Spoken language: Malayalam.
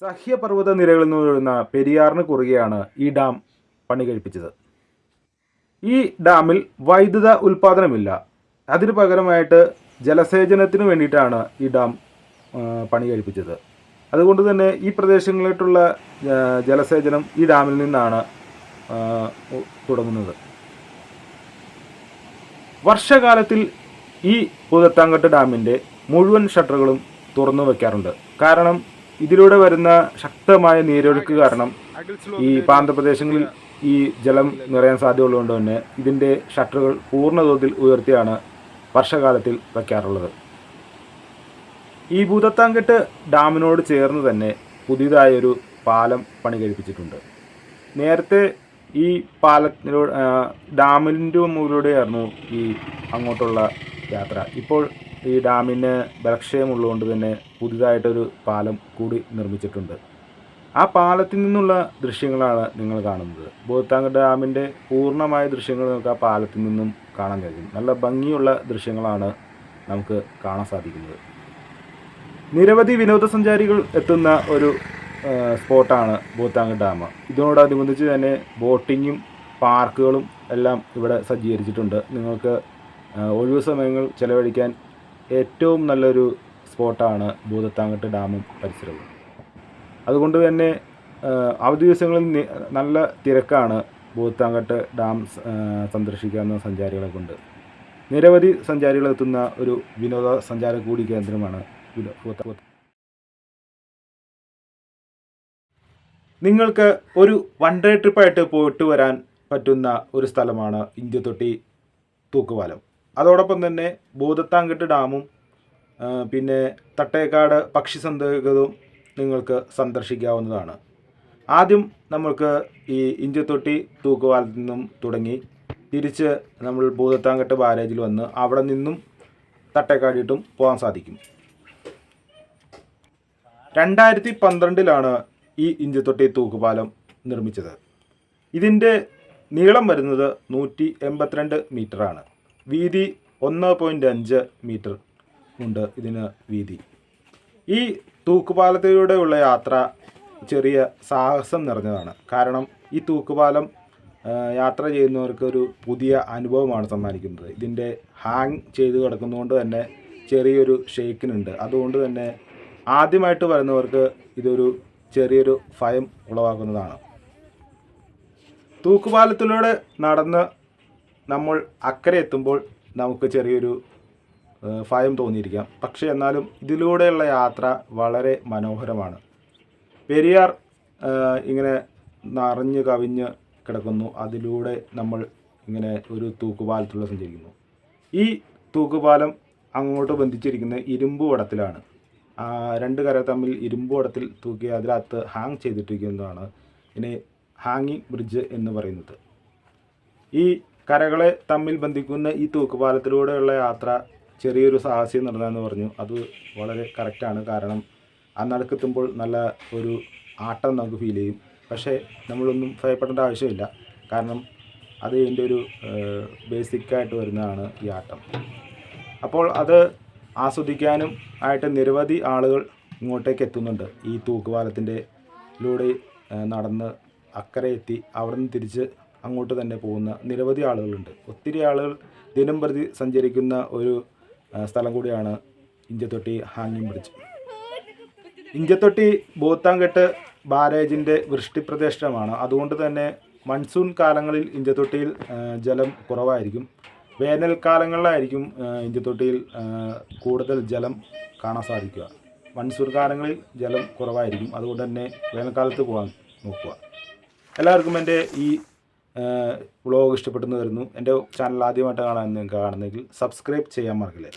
സഹ്യപർവ്വത നിരകളിൽ നിന്ന് വരുന്ന പെരിയാറിന് കുറുകെയാണ് ഈ ഡാം പണി കഴിപ്പിച്ചത്. ഈ ഡാമിൽ വൈദ്യുത ഉൽപ്പാദനമില്ല. അതിന് പകരമായിട്ട് ജലസേചനത്തിന് വേണ്ടിയിട്ടാണ് ഈ ഡാം പണി കഴിപ്പിച്ചത്. അതുകൊണ്ട് തന്നെ ഈ പ്രദേശങ്ങളിലോട്ടുള്ള ജലസേചനം ഈ ഡാമിൽ നിന്നാണ് തുടങ്ങുന്നത്. വർഷകാലത്തിൽ ഈ ഭൂതത്താൻകെട്ട് ഡാമിൻ്റെ മുഴുവൻ ഷട്ടറുകളും തുറന്നു വയ്ക്കാറുണ്ട്. കാരണം ഇതിലൂടെ വരുന്ന ശക്തമായ നീരൊഴുക്ക് കാരണം ഈ പ്രാന്തപ്രദേശങ്ങളിൽ ഈ ജലം നിറയാൻ സാധ്യതയുള്ളതുകൊണ്ട് തന്നെ ഇതിൻ്റെ ഷട്ടറുകൾ പൂർണ്ണതോതിൽ ഉയർത്തിയാണ് വർഷകാലത്തിൽ വയ്ക്കാറുള്ളത്. ഈ ഭൂതത്താൻകെട്ട് ഡാമിനോട് ചേർന്ന് തന്നെ പുതിയതായൊരു പാലം പണി കഴിപ്പിച്ചിട്ടുണ്ട്. നേരത്തെ ഈ പാലത്തിലൂടെ ഡാമിൻ്റെ മുകളിലൂടെയായിരുന്നു ഈ അങ്ങോട്ടുള്ള യാത്ര. ഇപ്പോൾ ഈ ഡാമിന് ബലക്ഷയമുള്ളതുകൊണ്ട് തന്നെ പുതിയതായിട്ടൊരു പാലം കൂടി നിർമ്മിച്ചിട്ടുണ്ട്. ആ പാലത്തിൽ നിന്നുള്ള ദൃശ്യങ്ങളാണ് നിങ്ങൾ കാണുന്നത്. ഭൂതത്താൻകെട്ട് ഡാമിൻ്റെ പൂർണ്ണമായ ദൃശ്യങ്ങൾ നമുക്ക് ആ പാലത്തിൽ നിന്നും കാണാൻ കഴിയും. നല്ല ഭംഗിയുള്ള ദൃശ്യങ്ങളാണ് നമുക്ക് കാണാൻ സാധിക്കുന്നത്. നിരവധി വിനോദസഞ്ചാരികൾ എത്തുന്ന ഒരു സ്പോട്ടാണ് ഭൂതത്താൻകെട്ട് ഡാം. ഇതിനോടനുബന്ധിച്ച് തന്നെ ബോട്ടിങ്ങും പാർക്കുകളും എല്ലാം ഇവിടെ സജ്ജീകരിച്ചിട്ടുണ്ട്. നിങ്ങൾക്ക് ഒഴിവു സമയങ്ങൾ ചെലവഴിക്കാൻ ഏറ്റവും നല്ലൊരു സ്പോട്ടാണ് ഭൂതത്താൻകെട്ട് ഡാമും പരിസരവും. അതുകൊണ്ട് തന്നെ അവധി ദിവസങ്ങളിൽ നല്ല തിരക്കാണ് ഭൂതത്താൻകെട്ട് ഡാം സന്ദർശിക്കാവുന്ന സഞ്ചാരികളെ കൊണ്ട്. നിരവധി സഞ്ചാരികൾ എത്തുന്ന ഒരു വിനോദസഞ്ചാര കൂടി കേന്ദ്രമാണ് നിങ്ങൾക്ക് ഒരു വൺ ഡേ ട്രിപ്പായിട്ട് പോയിട്ട് വരാൻ പറ്റുന്ന ഒരു സ്ഥലമാണ് ഇഞ്ചത്തൊട്ടി തൂക്കുപാലം. അതോടൊപ്പം തന്നെ ഭൂതത്താൻകെട്ട് ഡാമും പിന്നെ തട്ടേക്കാട് പക്ഷി സങ്കേതവും നിങ്ങൾക്ക് സന്ദർശിക്കാവുന്നതാണ്. ആദ്യം നമ്മൾക്ക് ഈ ഇഞ്ചത്തൊട്ടി തൂക്കുപാലത്തിൽ നിന്നും തുടങ്ങി തിരിച്ച് നമ്മൾ ഭൂതത്താൻകെട്ട് ബാരേജിൽ വന്ന് അവിടെ നിന്നും തട്ടേക്കാടിയിട്ടും പോകാൻ സാധിക്കും. 2012 ഈ ഇഞ്ചത്തൊട്ടി തൂക്കുപാലം നിർമ്മിച്ചത്. ഇതിൻ്റെ നീളം വരുന്നത് 182 മീറ്ററാണ്. വീതി 1.5 മീറ്റർ ഉണ്ട് ഇതിന് വീതി. ഈ തൂക്കുപാലത്തിലൂടെയുള്ള യാത്ര ചെറിയ സാഹസം നിറഞ്ഞതാണ്. കാരണം ഈ തൂക്കുപാലം യാത്ര ചെയ്യുന്നവർക്ക് ഒരു പുതിയ അനുഭവമാണ് സമ്മാനിക്കുന്നത്. ഇതിൻ്റെ ഹാങ് ചെയ്ത് കിടക്കുന്നതുകൊണ്ട് തന്നെ ചെറിയൊരു ഷേക്കിനുണ്ട്. അതുകൊണ്ട് തന്നെ ആദ്യമായിട്ട് വരുന്നവർക്ക് ഇതൊരു ചെറിയൊരു ഭയം ഉളവാക്കുന്നതാണ്. തൂക്കുപാലത്തിലൂടെ നടന്ന് നമ്മൾ അക്കരെ എത്തുമ്പോൾ നമുക്ക് ചെറിയൊരു ഭയം തോന്നിയിരിക്കാം. പക്ഷേ എന്നാലും ഇതിലൂടെയുള്ള യാത്ര വളരെ മനോഹരമാണ്. പെരിയാർ ഇങ്ങനെ നിറഞ്ഞ് കവിഞ്ഞ് കിടക്കുന്നു. അതിലൂടെ നമ്മൾ ഇങ്ങനെ ഒരു തൂക്കുപാലത്തിലൂടെ സഞ്ചരിക്കുന്നു. ഈ തൂക്കുപാലം അങ്ങോട്ട് ബന്ധിച്ചിരിക്കുന്ന ഇരുമ്പ് വടത്തിലാണ്. രണ്ട് കര തമ്മിൽ ഇരുമ്പ് വടത്തിൽ തൂക്കി അതിനകത്ത് ഹാങ് ചെയ്തിട്ടിരിക്കുന്നതാണ് ഇതിനെ ഹാങ്ങിങ് ബ്രിഡ്ജ് എന്ന് പറയുന്നത്. ഈ കരകളെ തമ്മിൽ ബന്ധിക്കുന്ന ഈ തൂക്കുപാലത്തിലൂടെയുള്ള യാത്ര ചെറിയൊരു സാഹസ്യം നടന്നതെന്ന് പറഞ്ഞു. അത് വളരെ കറക്റ്റാണ്. കാരണം ആ നടുക്കെത്തുമ്പോൾ നല്ല ഒരു ആട്ടം നമുക്ക് ഫീൽ ചെയ്യും. പക്ഷേ നമ്മളൊന്നും ഭയപ്പെടേണ്ട ആവശ്യമില്ല. കാരണം അത് ഇതിൻ്റെ ഒരു ബേസിക്കായിട്ട് വരുന്നതാണ് ഈ ആട്ടം. അപ്പോൾ അത് ആസ്വദിക്കാനും ആയിട്ട് നിരവധി ആളുകൾ ഇങ്ങോട്ടേക്ക് എത്തുന്നുണ്ട്. ഈ തൂക്കുപാലത്തിൻ്റെ ലൂടെ നടന്ന് അക്കരെ എത്തി അവിടെ നിന്ന് തിരിച്ച് അങ്ങോട്ട് തന്നെ പോകുന്ന നിരവധി ആളുകളുണ്ട്. ഒത്തിരി ആളുകൾ ദിനം പ്രതി സഞ്ചരിക്കുന്ന ഒരു സ്ഥലം കൂടിയാണ് ഇഞ്ചത്തൊട്ടി ഹാങ്ങിങ് ബ്രിഡ്ജ്. ഇഞ്ചത്തൊട്ടി ഭൂതത്താൻകെട്ട് ബാരേജിൻ്റെ വൃഷ്ടിപ്രദേശമാണ്. അതുകൊണ്ട് തന്നെ മൺസൂൺ കാലങ്ങളിൽ ഇഞ്ചത്തൊട്ടിയിൽ ജലം കുറവായിരിക്കും. വേനൽക്കാലങ്ങളിലായിരിക്കും ഇഞ്ചത്തൊട്ടിയിൽ കൂടുതൽ ജലം കാണാൻ സാധിക്കുക. മൺസൂൺ കാലങ്ങളിൽ ജലം കുറവായിരിക്കും. അതുകൊണ്ട് തന്നെ വേനൽക്കാലത്ത് പോകാൻ നോക്കുക. എല്ലാവർക്കും എൻ്റെ ഈ വ്ളോഗ് ഇഷ്ടപ്പെട്ടെന്ന് വരുന്നു. എൻ്റെ ചാനൽ ആദ്യമായിട്ട് കാണാൻ നിങ്ങൾക്ക് കാണുന്നെങ്കിൽ സബ്സ്ക്രൈബ് ചെയ്യാൻ മറക്കില്ല.